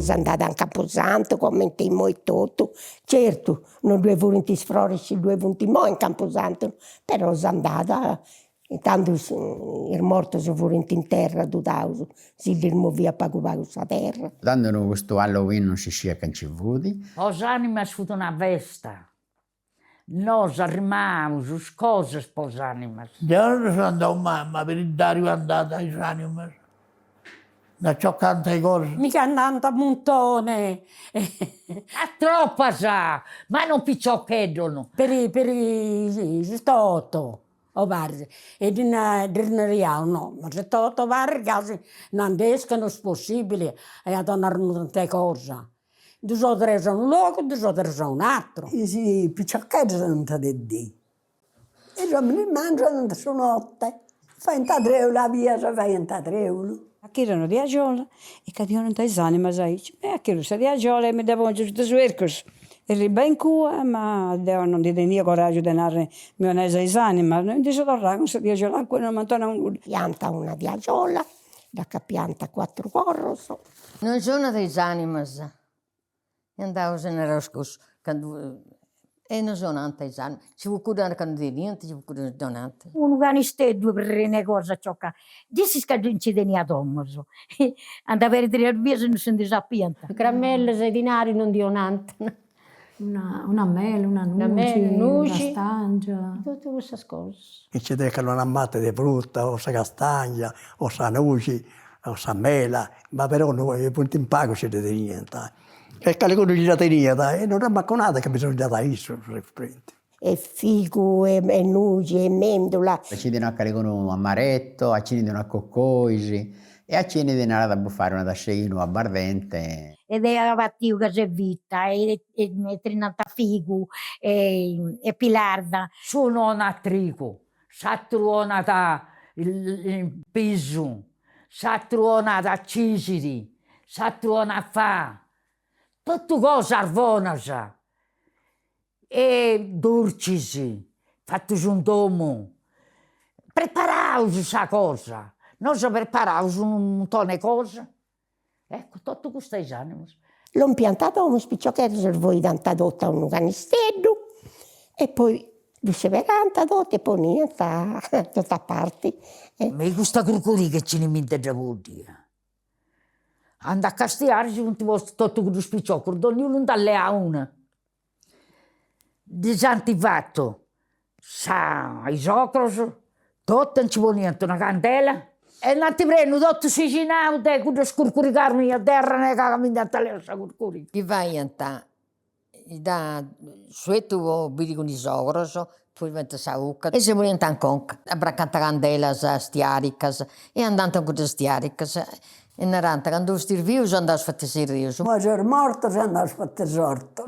sono andata a Camposanto, commentemmo e tutto. Certo, non due volenti sfrorici, due volenti mo in Camposanto, però sono andata, intanto il morto si volenti in terra, tutto, si rimovia poco poco la terra. Dando questo Halloween non si sia cancevuti. Os animas fu una festa. Noi arrimavamo cose per le animas. Già sono andato mamma per il Dario è andata ai animas. Da ciò canta cose. Mica andando a montone. A troppa sa, ma non picciocchedono. per i toto. O guarda, e di rial no, ma se toto vari casi non escono possibile e a donare tante cose. Due o tre sono un luogo, due o tre sono un altro. I picciochetti sono di dì. E io mi mangiano su notte. Fai in tadreula via, se fai in tadreula. Aqui erano di agiola e cadevano tais animas aí. E aquilo sa di agiola e mi davano giusto dei suercos. Eri ben cua, ma non ti tenia coraggio di andare mionese ai animas. Non ti sono con sa di agiola, acqua non mangiano nulla. Pianta una di agiola, da che pianta 4 corros. Non sono dei animas. Andavo nel roscos. E non sono anche dei animas. Ci vuole curare quando di niente, ci vuole curare donante. Un ganistedo per le cose ciocca. Disi che non ci tenia domoso. Andava a vedere il viso e non si disappianta. Caramelle e dinari non dio niente. Una mela, una nuci, una stangia. Tutte queste cose. E ci deccano una matta di frutta, o sa castagna, o sa nuci, o sa mela, ma però noi punti in pago ci deve niente. E che le cose ci date niente, e non è manco nada che bisogna dare isso, E figo, e nuci, e mendola. Accendono a caricono amaretto, accendono a coccoisi e accendono a buffare una dasceino a bardente. Ed era battiu che c'è vita, e trinata figu, e pilarda. Sono a trigo, s'atruona da il piso, s'atruona da cisiri, s'atruona a fa. Tutto cosa arvona sa. E dolcisi, fatto un domo. Preparaus questa cosa. Noi preparaus un montone di cose. Ecco, tutto queste anime. L'ho piantato uno spicciochetto, se voi tanta dotta un canistello, e poi riceve tanta dotta e poi niente, tutta a parte. Ma questa curcuri che ci ne mente già vuol dire. Anda a castiare, ci non ti vuoi tutto questo spicciocco, ognuno non dalle a una. Disantivato, sa, i socros, tutto non ci vuole niente, una candela. E non ti prendo tutto sicinato, con scurcuricarmi a terra, ne cagami da tale curcuri. Chi vai a ta? Da sueto bidi con i sogros, poi diventa sauca. E se vogliono ancora, abbracciata candela, stiaricas, e andando con le stiaricas. E naranta, quando stirvius andaus fatte serius. Ma c'è morto, se andaus fatte sorto.